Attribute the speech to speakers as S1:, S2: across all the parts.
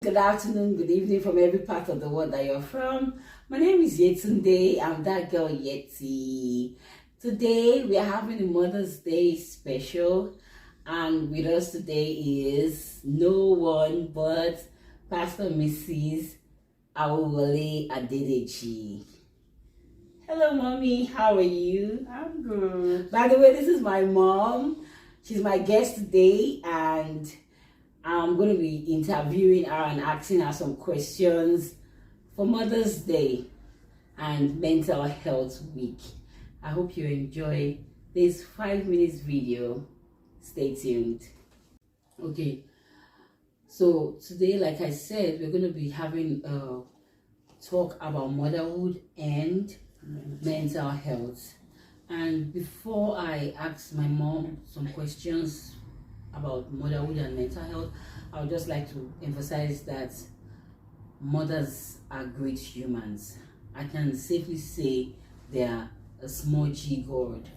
S1: good afternoon, good evening from every part of the world that you're from. My name is Yetunde. I'm that girl Yeti. Today we are having a Mother's Day special, and with us today is no one but Pastor Mrs. Awole Adedeji. Hello, mommy. How are you?
S2: I'm good.
S1: By the way, this is my mom. She's my guest today, and I'm going to be interviewing her and asking her some questions for Mother's Day and Mental Health Week. I hope you enjoy this 5 minutes video. Stay tuned. Okay, so today, like I said, we're going to be having a talk about motherhood and mental health. And before I ask my mom some questions about motherhood and mental health, I would just like to emphasize that mothers are great humans. I can safely say they are a small g god,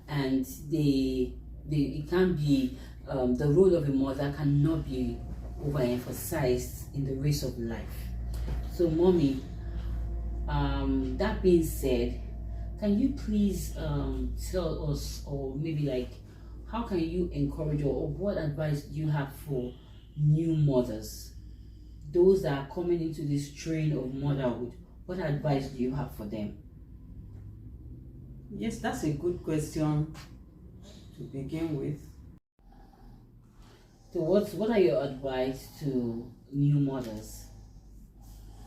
S1: and it can be the role of a mother cannot be overemphasized in the race of life. So, mommy, that being said, can you please tell us, or maybe like, how can you encourage, or what advice do you have for new mothers, those that are coming into this train of motherhood? What advice do you have for them?
S2: Yes, that's a good question to begin with.
S1: So what are your advice to new mothers?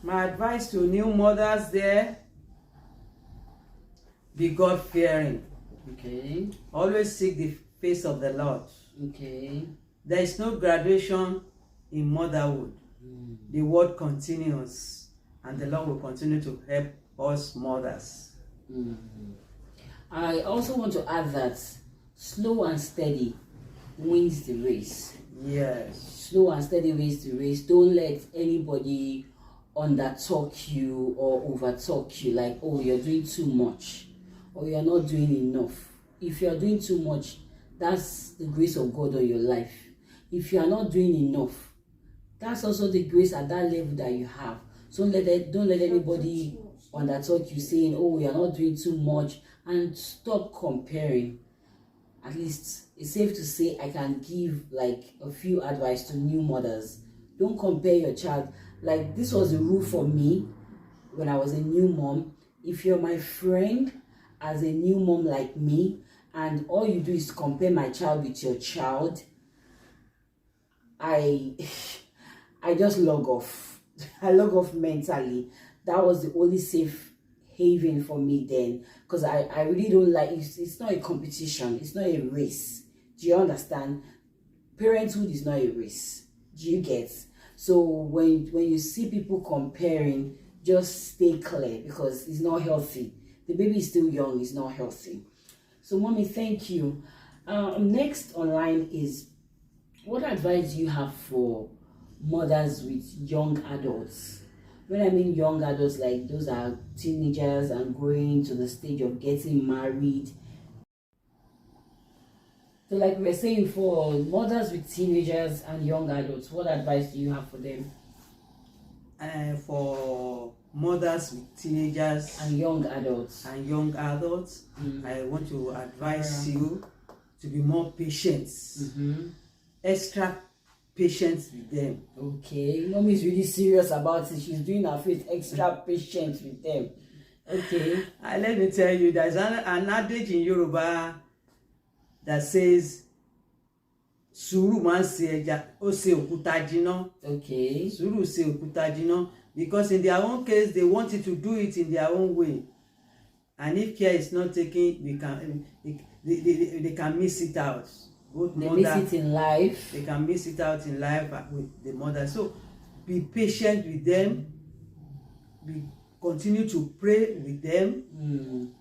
S2: My advice to new mothers there: be God-fearing.
S1: Okay.
S2: Always seek the face of the Lord.
S1: Okay.
S2: There is no graduation in motherhood. The world continues, and the Lord will continue to help us mothers.
S1: I also want to add that slow and steady wins the race.
S2: Yes.
S1: Slow and steady wins the race. Don't let anybody undertalk you or overtalk you, like, oh, you're doing too much or you're not doing enough. If you're doing too much, that's the grace of God on your life. If you are not doing enough, that's also the grace at that level that you have. So don't let anybody undertalk you, saying, oh, you're not doing too much, and stop comparing. At least it's safe to say I can give like a few advice to new mothers. Don't compare your child. Like, this was the rule for me when I was a new mom. If you're my friend as a new mom like me, and all you do is compare my child with your child, I just log off. I log off mentally. That was the only safe haven for me then, because I really don't like it's not a competition, it's not a race. Do you understand? Parenthood is not a race. Do you get? So when you see people comparing, just stay clear, because it's not healthy. The baby is still young, it's not healthy. So, mommy, thank you. Next online is, what advice do you have for mothers with young adults? When I mean young adults, like those are teenagers and growing to the stage of getting married. So like we were saying, for mothers with teenagers and young adults, what advice do you have for them?
S2: For mothers with teenagers
S1: and young adults,
S2: I want to advise you to be more patient. Extra patience with them.
S1: Okay, mommy is really serious about it. She's doing her face, extra patience with them. Okay.
S2: Let me tell you, there's an adage in Yoruba that says, sùúrù máa ń ṣe ẹja, ó ṣe òkúta jìnnà.
S1: Okay.
S2: Sùúrù ṣe òkúta jìnnà, because in their own case they want you to do it in their own way, and if care is not taken, they can miss it out.
S1: They miss it in life.
S2: They can miss it out in life with the mother. So be patient with them. Continue to pray with them,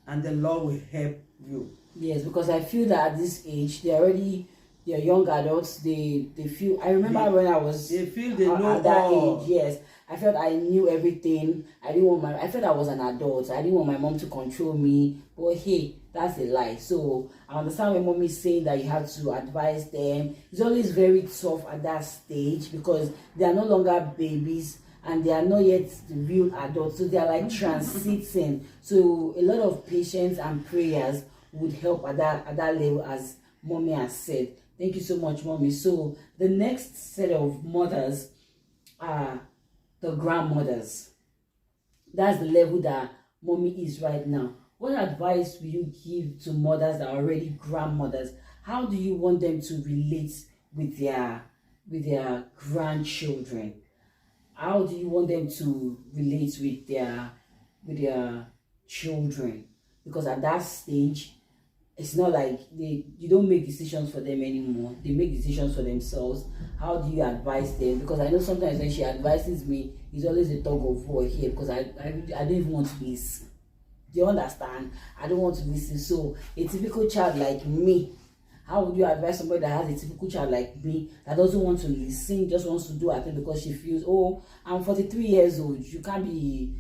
S2: and the Lord will help you.
S1: Yes, because I feel that at this age they're already they're young adults. They feel. I remember when I was.
S2: They feel they know
S1: at that
S2: all.
S1: age. Yes, I felt I knew everything. I felt I was an adult. I didn't want my mom to control me. But hey, that's a lie. So I understand when mom is saying that you have to advise them. It's always very tough at that stage because they are no longer babies and they are not yet the real adults. So they are like transiting. So a lot of patience and prayers would help at that level, as mommy has said. Thank you so much, mommy. So the next set of mothers are the grandmothers. That's the level that mommy is right now. What advice will you give to mothers that are already grandmothers? How do you want them to relate with their grandchildren? How do you want them to relate with their children? Because at that stage, it's not like you don't make decisions for them anymore. They make decisions for themselves. How do you advise them? Because I know sometimes when she advises me, it's always a tug of war here because I don't even want to listen. Do you understand? I don't want to listen. So a typical child like me, how would you advise somebody that has a typical child like me that doesn't want to listen, just wants to do her thing because she feels, oh, I'm 43 years old, you can't be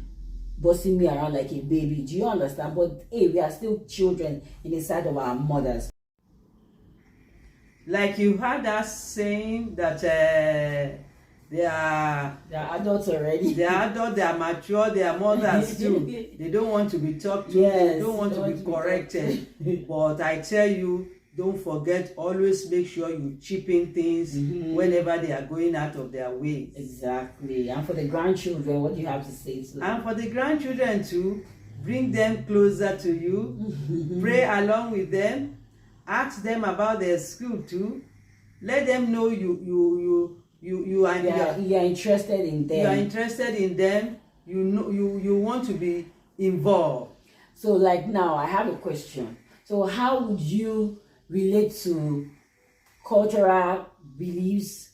S1: bossing me around like a baby. Do you understand? But hey, we are still children in the sight of our mothers.
S2: Like you had that saying that they are
S1: adults already.
S2: They are adult, they are mature, they are mothers too. They don't want to be talked to,
S1: yes,
S2: they don't want to be corrected. But I tell you, don't forget, always make sure you chip in things whenever they are going out of their way.
S1: Exactly. And for the grandchildren, what do you have to say to them?
S2: And for the grandchildren too, bring them closer to you, pray along with them, ask them about their school too, let them know you are
S1: interested in them.
S2: You are interested in them. You know you want to be involved.
S1: So like now, I have a question. So how would you relate to cultural beliefs?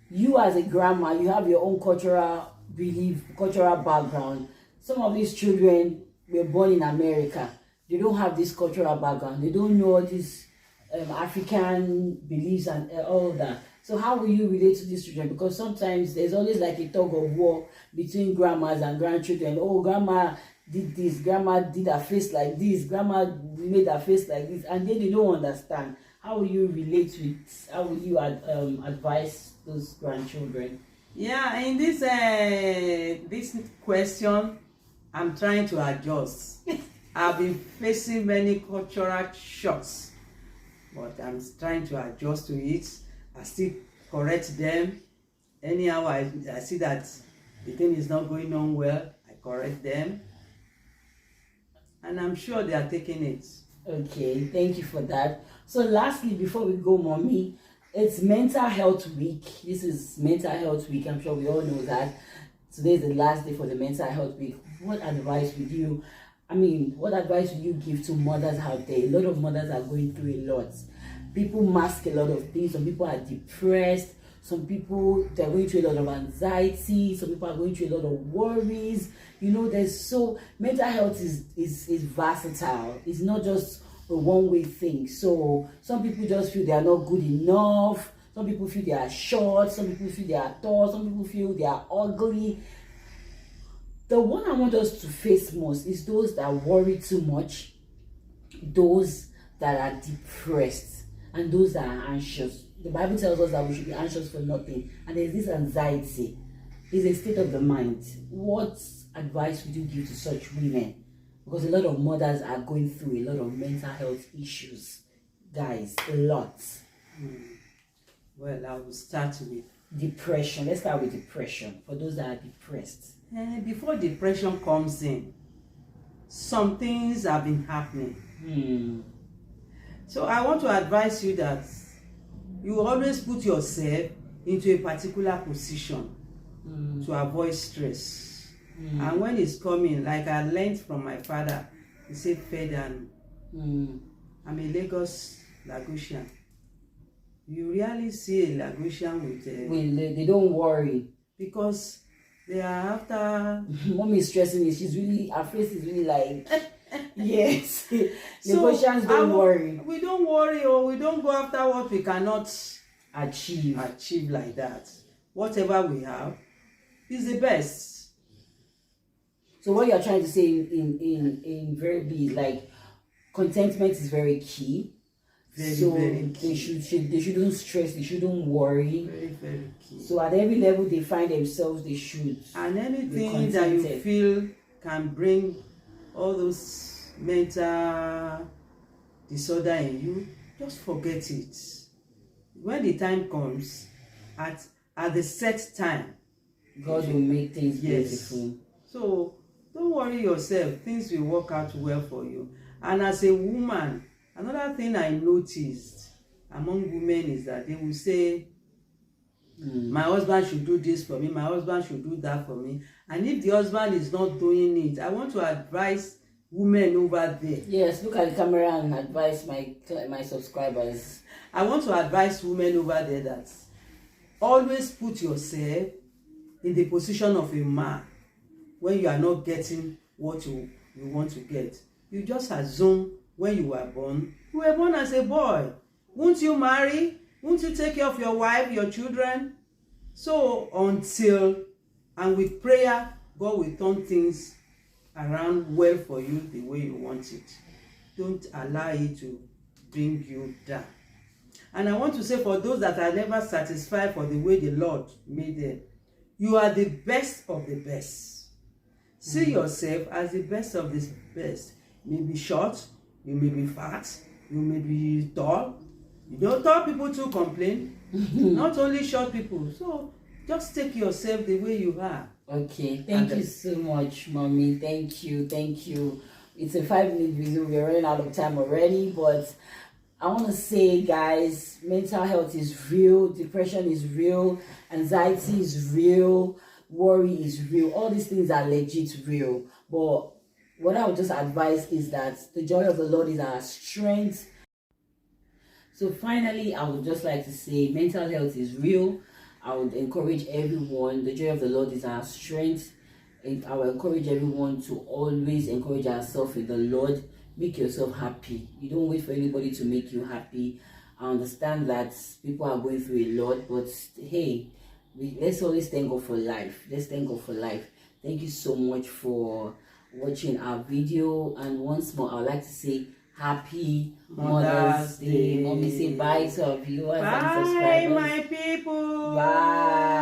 S1: You as a grandma, you have your own cultural belief, cultural background. Some of these children were born in America. They don't have this cultural background. They don't know these African beliefs and all that. So how will you relate to these children? Because sometimes there's always like a tug of war between grandmas and grandchildren. Oh, grandma did this, grandma did her face like this, grandma made her face like this, and then they don't understand. How will you relate with, how will you advise those grandchildren?
S2: Yeah, in this question, I'm trying to adjust. I've been facing many cultural shocks, but I'm trying to adjust to it. I still correct them. Anyhow, I see that the thing is not going on well, I correct them. And I'm sure they are taking it.
S1: Okay, thank you for that. So lastly, before we go, mommy, it's Mental Health Week. This is Mental Health Week. I'm sure we all know that. Today is the last day for the Mental Health Week. What advice would you give to mothers out there? A lot of mothers are going through a lot. People mask a lot of things. Some people are depressed. Some people, they're going through a lot of anxiety. Some people are going through a lot of worries. You know, mental health is versatile. It's not just a one-way thing. So some people just feel they are not good enough. Some people feel they are short. Some people feel they are tall. Some people feel they are ugly. The one I want us to face most is those that worry too much, those that are depressed, and those that are anxious. The Bible tells us that we should be anxious for nothing. And there's this anxiety. It's a state of the mind. What advice would you give to such women? Because a lot of mothers are going through a lot of mental health issues. Guys, a lot.
S2: Well, I will start with
S1: depression. Let's start with depression. For those that are depressed.
S2: Before depression comes in, some things have been happening. So I want to advise you that you always put yourself into a particular position to avoid stress. And when it's coming, like I learned from my father, he said, fed and I'm a Lagos Lagosian. You really see a Lagosian with
S1: they don't worry.
S2: Because they are after
S1: mommy is stressing me. Her face is really like Yes.
S2: So
S1: Emotions don't worry.
S2: we don't worry, or we don't go after what we cannot
S1: Achieve
S2: like that. Whatever we have is the best.
S1: So what you're trying to say in very B is like contentment is very key.
S2: Very key.
S1: They shouldn't stress, they shouldn't worry.
S2: Very key.
S1: So at every level they find themselves, they should.
S2: And anything that you feel can bring all those mental disorder in you, just forget it. When the time comes, at the set time,
S1: God will make things beautiful.
S2: So don't worry yourself, things will work out well for you. And as a woman, another thing I noticed among women is that they will say, my husband should do this for me, my husband should do that for me. And if the husband is not doing it, I want to advise women over there.
S1: Yes, look at the camera and advise my subscribers.
S2: I want to advise women over there that always put yourself in the position of a man when you are not getting what you want to get. You just assume when you were born as a boy. Won't you marry? Won't you take care of your wife, your children? So and with prayer, God will turn things around well for you the way you want it. Don't allow it to bring you down. And I want to say, for those that are never satisfied for the way the Lord made them, you are the best of the best. See yourself as the best of the best. You may be short, you may be fat, you may be tall. You don't tall people to complain. Not only short people. So just take yourself the way you are.
S1: Okay, thank you so much, Mommy. Thank you. It's a 5-minute video. We're running out of time already, but I want to say, guys, mental health is real, depression is real, anxiety is real, worry is real. All these things are legit real. But what I would just advise is that the joy of the Lord is our strength. So finally, I would just like to say mental health is real. I would encourage everyone, the joy of the Lord is our strength. And I will encourage everyone to always encourage ourselves in the Lord. Make yourself happy. You don't wait for anybody to make you happy. I understand that people are going through a lot, but hey, let's always thank God for life. Let's thank God for life. Thank you so much for watching our video. And once more, I would like to say Happy Mother's Day. Mommy, say bye to our viewers and subscribers.
S2: Bye, my people.
S1: Bye.